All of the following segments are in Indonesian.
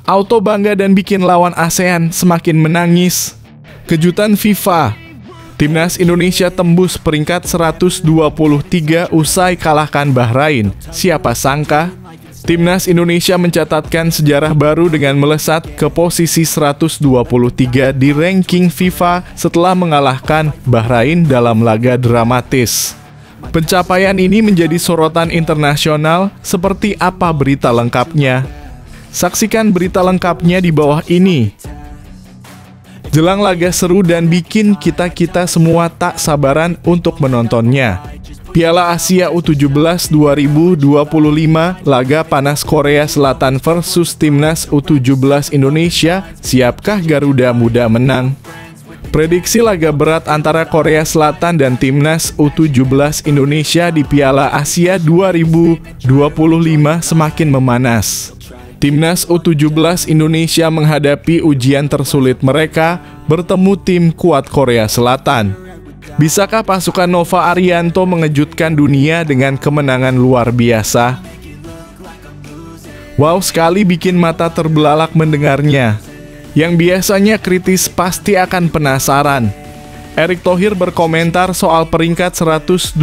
Auto bangga dan bikin lawan ASEAN semakin menangis. Kejutan FIFA. Timnas Indonesia tembus peringkat 123 usai kalahkan Bahrain. Siapa sangka? Timnas Indonesia mencatatkan sejarah baru dengan melesat ke posisi 123 di ranking FIFA setelah mengalahkan Bahrain dalam laga dramatis. Pencapaian ini menjadi sorotan internasional. Seperti apa berita lengkapnya? Saksikan berita lengkapnya di bawah ini. Jelang laga seru dan bikin kita semua tak sabaran untuk menontonnya. Piala Asia U17 2025, laga panas Korea Selatan versus Timnas U17 Indonesia. Siapkah Garuda Muda menang? Prediksi laga berat antara Korea Selatan dan Timnas U17 Indonesia di Piala Asia 2025 semakin memanas. Timnas U17 Indonesia menghadapi ujian tersulit mereka, bertemu tim kuat Korea Selatan. Bisakah pasukan Nova Arianto mengejutkan dunia dengan kemenangan luar biasa? Wow sekali, bikin mata terbelalak mendengarnya. Yang biasanya kritis pasti akan penasaran. Erick Thohir berkomentar soal peringkat 123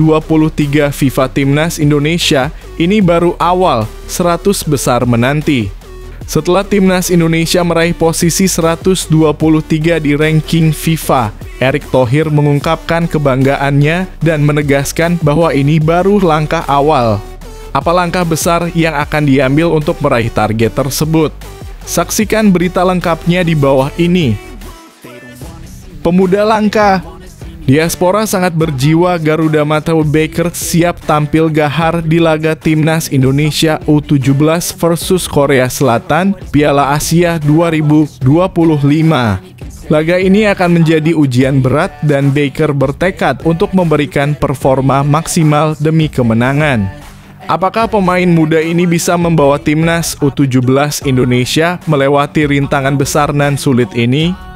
FIFA Timnas Indonesia, ini baru awal 100 besar menanti. Setelah Timnas Indonesia meraih posisi 123 di ranking FIFA, Erick Thohir mengungkapkan kebanggaannya dan menegaskan bahwa ini baru langkah awal. Apa langkah besar yang akan diambil untuk meraih target tersebut? Saksikan berita lengkapnya di bawah ini. Pemuda langka. Diaspora sangat berjiwa. Garuda Muda Baker siap tampil gahar di laga Timnas Indonesia U17 versus Korea Selatan Piala Asia 2025. Laga ini akan menjadi ujian berat dan Baker bertekad untuk memberikan performa maksimal demi kemenangan. Apakah pemain muda ini bisa membawa Timnas U17 Indonesia melewati rintangan besar dan sulit ini?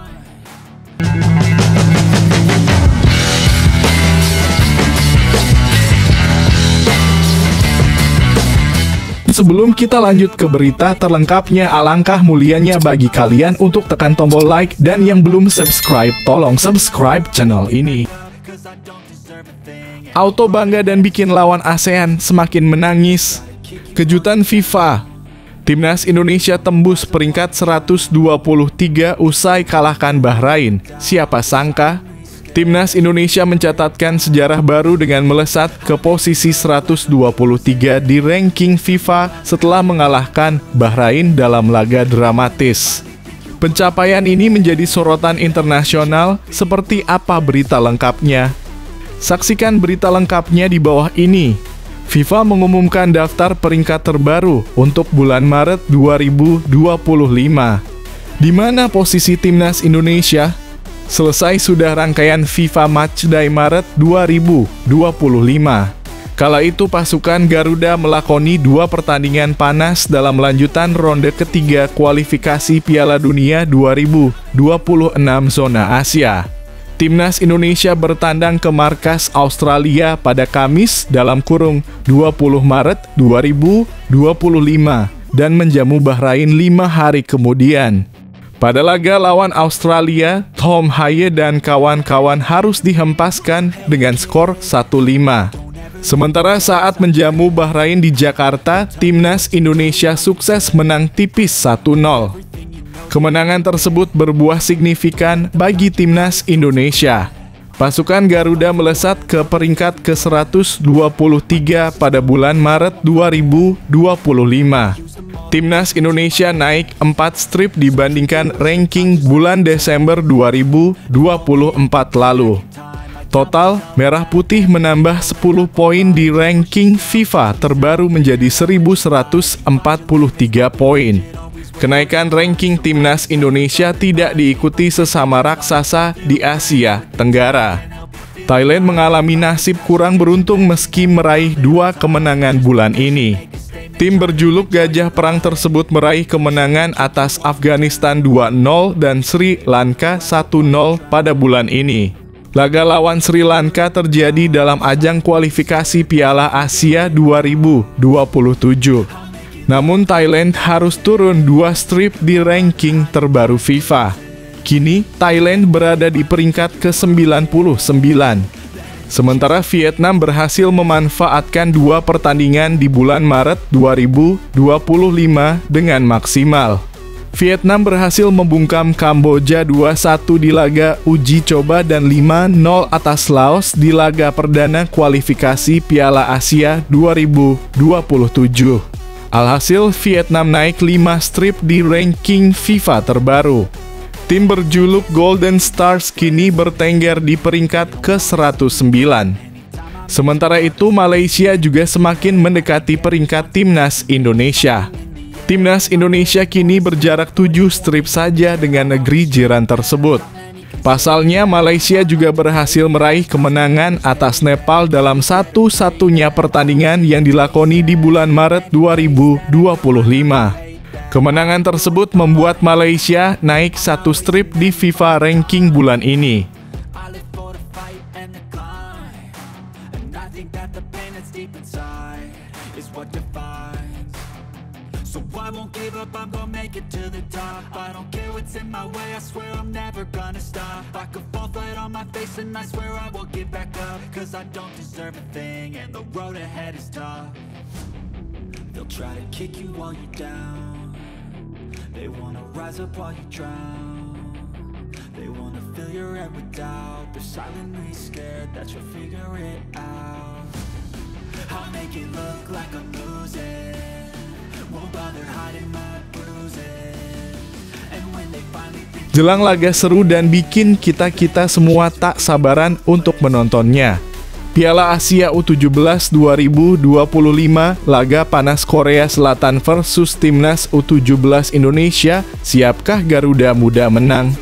Sebelum kita lanjut ke berita terlengkapnya, alangkah mulianya bagi kalian untuk tekan tombol like, dan yang belum subscribe, tolong subscribe channel ini. Auto bangga dan bikin lawan ASEAN semakin menangis. Kejutan FIFA. Timnas Indonesia tembus peringkat 123 usai kalahkan Bahrain. Siapa sangka? Timnas Indonesia mencatatkan sejarah baru dengan melesat ke posisi 123 di ranking FIFA setelah mengalahkan Bahrain dalam laga dramatis. Pencapaian ini menjadi sorotan internasional. Seperti apa berita lengkapnya? Saksikan berita lengkapnya di bawah ini. FIFA mengumumkan daftar peringkat terbaru untuk bulan Maret 2025. Di mana posisi Timnas Indonesia? Selesai sudah rangkaian FIFA Matchday Maret 2025. Kala itu pasukan Garuda melakoni 2 pertandingan panas dalam lanjutan ronde ketiga kualifikasi Piala Dunia 2026 zona Asia. Timnas Indonesia bertandang ke markas Australia pada Kamis (20 Maret 2025) dan menjamu Bahrain 5 hari kemudian. Pada laga lawan Australia, Tom Haye dan kawan-kawan harus dihempaskan dengan skor 1-5. Sementara saat menjamu Bahrain di Jakarta, Timnas Indonesia sukses menang tipis 1-0. Kemenangan tersebut berbuah signifikan bagi Timnas Indonesia. Pasukan Garuda melesat ke peringkat ke-123 pada bulan Maret 2025. Timnas Indonesia naik 4 strip dibandingkan ranking bulan Desember 2024 lalu. Total, Merah Putih menambah 10 poin di ranking FIFA terbaru menjadi 1.143 poin. Kenaikan ranking Timnas Indonesia tidak diikuti sesama raksasa di Asia Tenggara. Thailand mengalami nasib kurang beruntung meski meraih 2 kemenangan bulan ini. Tim berjuluk Gajah Perang tersebut meraih kemenangan atas Afghanistan 2-0 dan Sri Lanka 1-0 pada bulan ini. Laga lawan Sri Lanka terjadi dalam ajang kualifikasi Piala Asia 2027. Namun Thailand harus turun 2 strip di ranking terbaru FIFA. Kini Thailand berada di peringkat ke-99. Sementara Vietnam berhasil memanfaatkan 2 pertandingan di bulan Maret 2025 dengan maksimal. Vietnam berhasil membungkam Kamboja 2-1 di laga uji coba dan 5-0 atas Laos di laga perdana kualifikasi Piala Asia 2027. Alhasil, Vietnam naik 5 strip di ranking FIFA terbaru. Tim berjuluk Golden Stars kini bertengger di peringkat ke-109. Sementara itu, Malaysia juga semakin mendekati peringkat Timnas Indonesia. Timnas Indonesia kini berjarak 7 strip saja dengan negeri jiran tersebut. Pasalnya, Malaysia juga berhasil meraih kemenangan atas Nepal dalam satu-satunya pertandingan yang dilakoni di bulan Maret 2025. Kemenangan tersebut membuat Malaysia naik 1 strip di FIFA ranking bulan ini. So I won't give up, I'm gonna make it to the top. I don't care what's in my way, I swear I'm never gonna stop. I could fall flat on my face and I swear I will get back up. Cause I don't deserve a thing and the road ahead is tough. They'll try to kick you while you're down. They wanna rise up while you drown. They wanna fill your head with doubt. They're silently scared that you'll figure it out. I'll make it look like I'm losing. Won't bother hiding my bruises. And when they finally think... Jelang laga seru dan bikin kita-kita semua tak sabaran untuk menontonnya. Piala Asia U17 2025, laga panas Korea Selatan versus Timnas U17 Indonesia, siapkah Garuda Muda menang?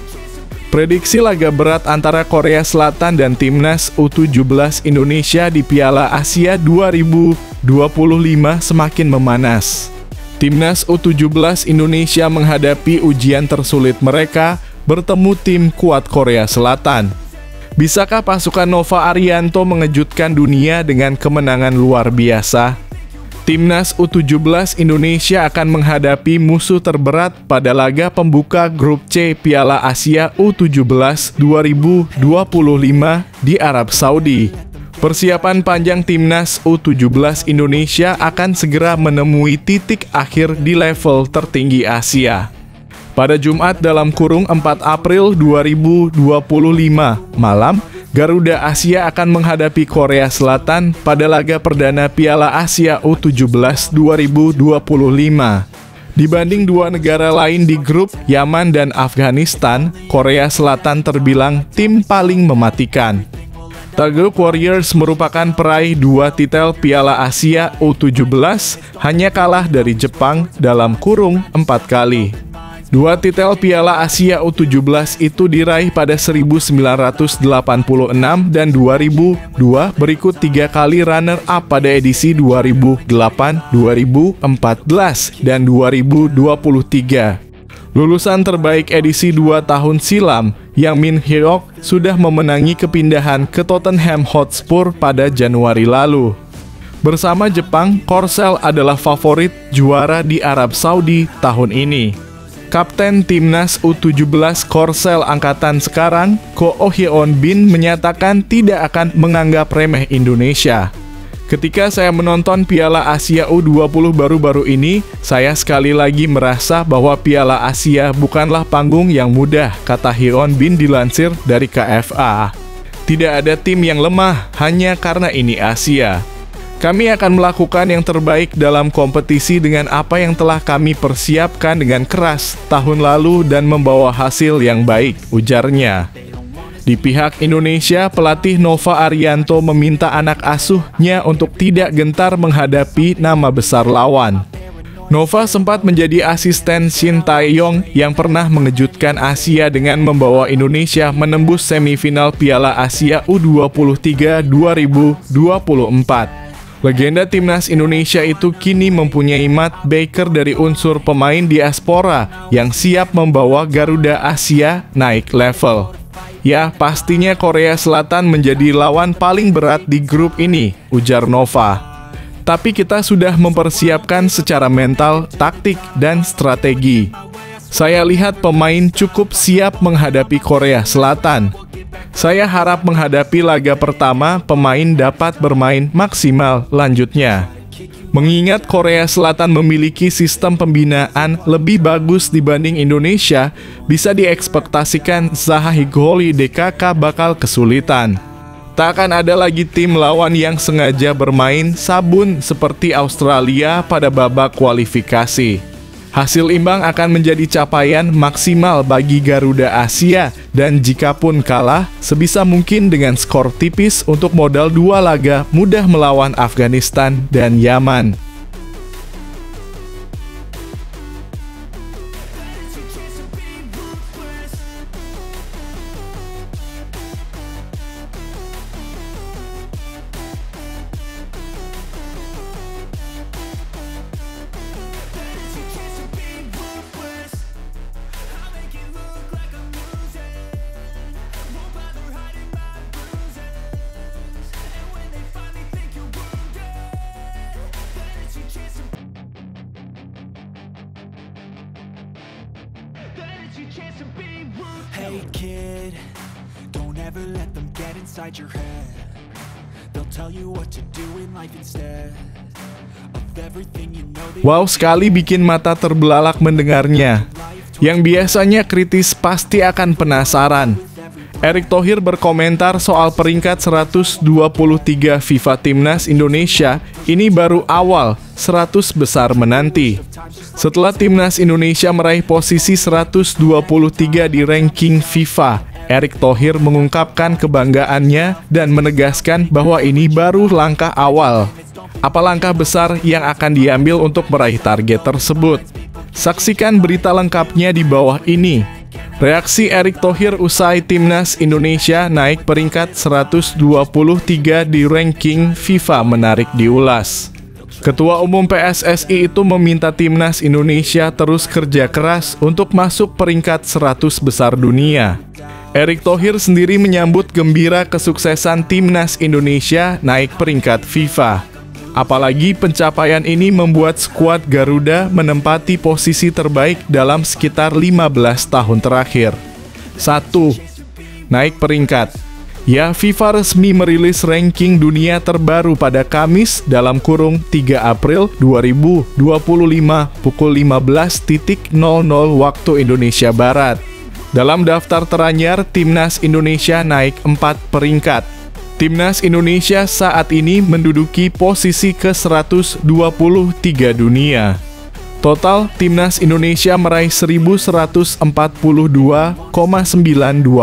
Prediksi laga berat antara Korea Selatan dan Timnas U17 Indonesia di Piala Asia 2025 semakin memanas. Timnas U17 Indonesia menghadapi ujian tersulit mereka, bertemu tim kuat Korea Selatan. Bisakah pasukan Nova Arianto mengejutkan dunia dengan kemenangan luar biasa? Timnas U17 Indonesia akan menghadapi musuh terberat pada laga pembuka Grup C Piala Asia U17 2025 di Arab Saudi. Persiapan panjang Timnas U17 Indonesia akan segera menemui titik akhir di level tertinggi Asia. Pada Jumat dalam kurung 4 April 2025 malam, Garuda Asia akan menghadapi Korea Selatan pada laga perdana Piala Asia U17 2025. Dibanding 2 negara lain di grup, Yaman dan Afghanistan, Korea Selatan terbilang tim paling mematikan. Taeguk Warriors merupakan peraih 2 titel Piala Asia U17, hanya kalah dari Jepang dalam kurung 4 kali. 2 titel Piala Asia U17 itu diraih pada 1986 dan 2002, berikut 3 kali runner-up pada edisi 2008, 2014, dan 2023. Lulusan terbaik edisi 2 tahun silam, Yang Min Hyuk sudah memenangi kepindahan ke Tottenham Hotspur pada Januari lalu. Bersama Jepang, Korsel adalah favorit juara di Arab Saudi tahun ini. Kapten Timnas U17 Korsel angkatan sekarang, Ko Oh Hyeon Bin, menyatakan tidak akan menganggap remeh Indonesia. Ketika saya menonton Piala Asia U20 baru-baru ini, saya sekali lagi merasa bahwa Piala Asia bukanlah panggung yang mudah, kata Hyeon Bin dilansir dari KFA. Tidak ada tim yang lemah, hanya karena ini Asia. Kami akan melakukan yang terbaik dalam kompetisi dengan apa yang telah kami persiapkan dengan keras tahun lalu dan membawa hasil yang baik, ujarnya. Di pihak Indonesia, pelatih Nova Arianto meminta anak asuhnya untuk tidak gentar menghadapi nama besar lawan. Nova sempat menjadi asisten Shin Tae-yong yang pernah mengejutkan Asia dengan membawa Indonesia menembus semifinal Piala Asia U23 2024. Legenda Timnas Indonesia itu kini mempunyai Matt Baker dari unsur pemain diaspora yang siap membawa Garuda Asia naik level. Ya, pastinya Korea Selatan menjadi lawan paling berat di grup ini, ujar Nova. Tapi kita sudah mempersiapkan secara mental, taktik, dan strategi. Saya lihat pemain cukup siap menghadapi Korea Selatan. Saya harap menghadapi laga pertama, pemain dapat bermain maksimal lanjutnya. Mengingat Korea Selatan memiliki sistem pembinaan lebih bagus dibanding Indonesia, bisa diekspektasikan Zaha Higoli DKK bakal kesulitan. Tak akan ada lagi tim lawan yang sengaja bermain sabun seperti Australia pada babak kualifikasi. Hasil imbang akan menjadi capaian maksimal bagi Garuda Asia, dan jikapun kalah, sebisa mungkin dengan skor tipis untuk modal 2 laga mudah melawan Afghanistan dan Yaman. Hey kid, don't ever let them get inside your head. They'll tell you what to do in life instead of everything you know. Wow sekali, bikin mata terbelalak mendengarnya. Yang biasanya kritis pasti akan penasaran. Erick Thohir berkomentar soal peringkat 123 FIFA Timnas Indonesia, ini baru awal 100 besar menanti. Setelah Timnas Indonesia meraih posisi 123 di ranking FIFA, Erick Thohir mengungkapkan kebanggaannya dan menegaskan bahwa ini baru langkah awal. Apa langkah besar yang akan diambil untuk meraih target tersebut? Saksikan berita lengkapnya di bawah ini. Reaksi Erick Thohir usai Timnas Indonesia naik peringkat 123 di ranking FIFA menarik diulas. Ketua Umum PSSI itu meminta Timnas Indonesia terus kerja keras untuk masuk peringkat 100 besar dunia. Erick Thohir sendiri menyambut gembira kesuksesan Timnas Indonesia naik peringkat FIFA. Apalagi pencapaian ini membuat skuad Garuda menempati posisi terbaik dalam sekitar 15 tahun terakhir. 1. Naik peringkat. Ya, FIFA resmi merilis ranking dunia terbaru pada Kamis (3 April 2025 pukul 15.00 waktu Indonesia Barat). Dalam daftar teranyar, Timnas Indonesia naik 4 peringkat. Timnas Indonesia saat ini menduduki posisi ke-123 dunia. Total, Timnas Indonesia meraih 1.142,92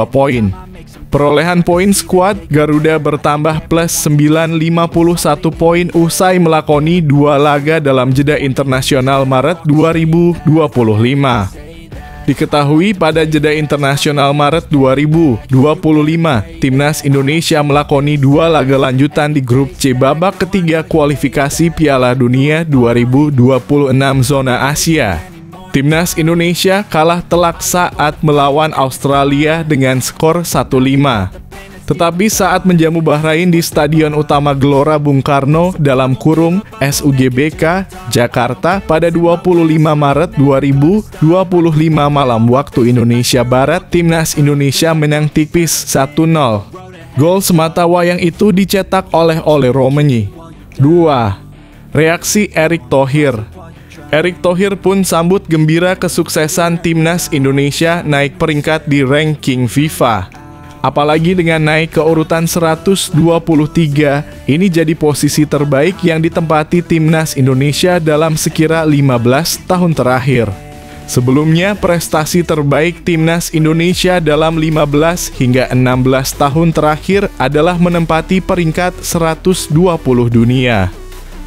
poin. Perolehan poin skuad Garuda bertambah plus 951 poin usai melakoni 2 laga dalam jeda internasional Maret 2025. Diketahui pada jeda internasional Maret 2025, Timnas Indonesia melakoni 2 laga lanjutan di grup C babak ketiga kualifikasi Piala Dunia 2026 zona Asia. Timnas Indonesia kalah telak saat melawan Australia dengan skor 1-5. Tetapi saat menjamu Bahrain di Stadion Utama Gelora Bung Karno (SUGBK) Jakarta pada 25 Maret 2025 malam waktu Indonesia Barat, Timnas Indonesia menang tipis 1-0. Gol semata wayang itu dicetak oleh Romeni. 2. Reaksi Erick Thohir. Erick Thohir pun sambut gembira kesuksesan Timnas Indonesia naik peringkat di ranking FIFA. Apalagi dengan naik ke urutan 123, ini jadi posisi terbaik yang ditempati Timnas Indonesia dalam sekira 15 tahun terakhir. Sebelumnya, prestasi terbaik Timnas Indonesia dalam 15 hingga 16 tahun terakhir adalah menempati peringkat 120 dunia.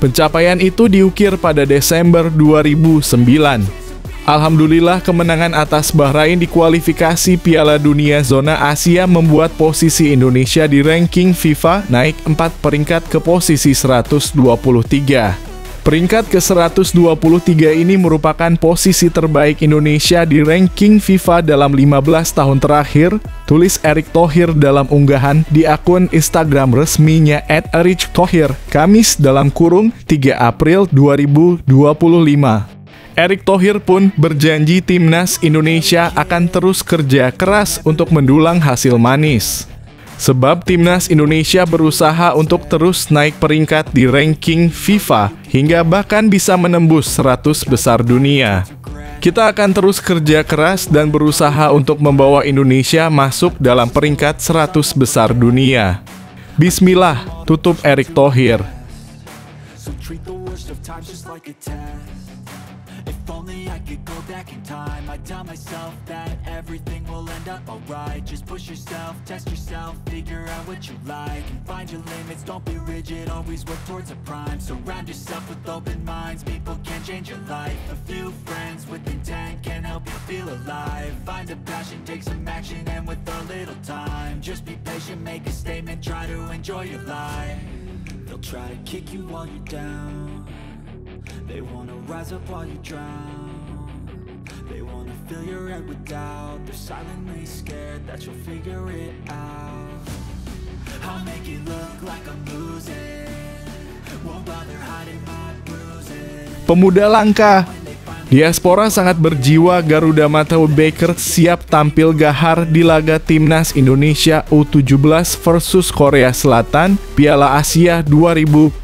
Pencapaian itu diukir pada Desember 2009. Alhamdulillah, kemenangan atas Bahrain di kualifikasi Piala Dunia Zona Asia membuat posisi Indonesia di ranking FIFA naik 4 peringkat ke posisi 123. Peringkat ke-123 ini merupakan posisi terbaik Indonesia di ranking FIFA dalam 15 tahun terakhir, tulis Erick Thohir dalam unggahan di akun Instagram resminya @erichthohir, Kamis dalam kurung 3 April 2025. Erick Thohir pun berjanji timnas Indonesia akan terus kerja keras untuk mendulang hasil manis. Sebab timnas Indonesia berusaha untuk terus naik peringkat di ranking FIFA hingga bahkan bisa menembus 100 besar dunia. Kita akan terus kerja keras dan berusaha untuk membawa Indonesia masuk dalam peringkat 100 besar dunia. Bismillah, tutup Erick Thohir. So treat the worst of times just like a test. If only I could go back in time, I'd tell myself that everything will end up alright. Just push yourself, test yourself, figure out what you like, and find your limits, don't be rigid, always work towards a prime. Surround yourself with open minds, people can change your life. A few friends with intent can help you feel alive. Find a passion, take some action, and with a little time, just be patient, make a statement, try to enjoy your life. They'll try to kick you while you're down, they wanna rise up while you drown, they wanna fill your head with doubt, they're silently scared that you'll figure it out. I'll make it look like I'm losing, won't bother hiding my bruises. Pemuda langka. Diaspora sangat berjiwa. Garuda Matteo Baker siap tampil gahar di laga Timnas Indonesia U17 versus Korea Selatan Piala Asia 2025.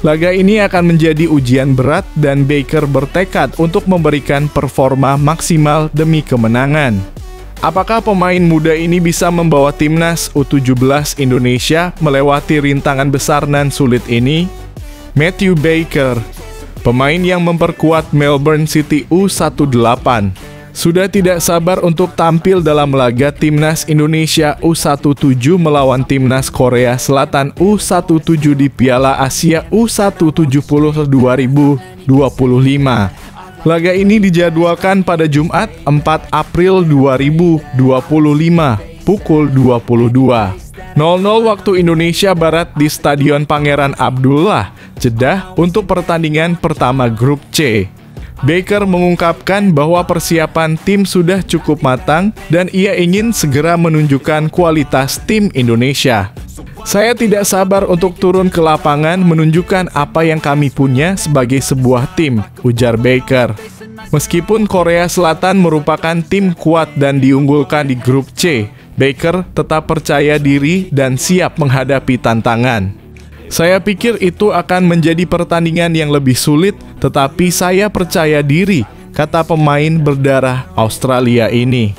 Laga ini akan menjadi ujian berat dan Baker bertekad untuk memberikan performa maksimal demi kemenangan. Apakah pemain muda ini bisa membawa Timnas U17 Indonesia melewati rintangan besar dan sulit ini? Matthew Baker, pemain yang memperkuat Melbourne City U18, sudah tidak sabar untuk tampil dalam laga Timnas Indonesia U17 melawan Timnas Korea Selatan U17 di Piala Asia U170 2025. Laga ini dijadwalkan pada Jumat 4 April 2025 pukul 22.00 waktu Indonesia Barat di Stadion Pangeran Abdullah, Jeddah untuk pertandingan pertama grup C. Baker mengungkapkan bahwa persiapan tim sudah cukup matang dan ia ingin segera menunjukkan kualitas tim Indonesia. Saya tidak sabar untuk turun ke lapangan menunjukkan apa yang kami punya sebagai sebuah tim, ujar Baker. Meskipun Korea Selatan merupakan tim kuat dan diunggulkan di grup C, Baker tetap percaya diri dan siap menghadapi tantangan. Saya pikir itu akan menjadi pertandingan yang lebih sulit, tetapi saya percaya diri, kata pemain berdarah Australia ini.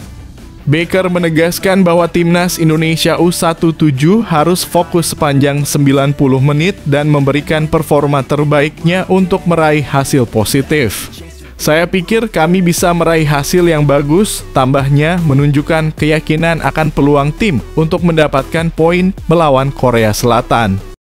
Baker menegaskan bahwa Timnas Indonesia U17 harus fokus sepanjang 90 menit dan memberikan performa terbaiknya untuk meraih hasil positif. Saya pikir kami bisa meraih hasil yang bagus, tambahnya menunjukkan keyakinan akan peluang tim untuk mendapatkan poin melawan Korea Selatan.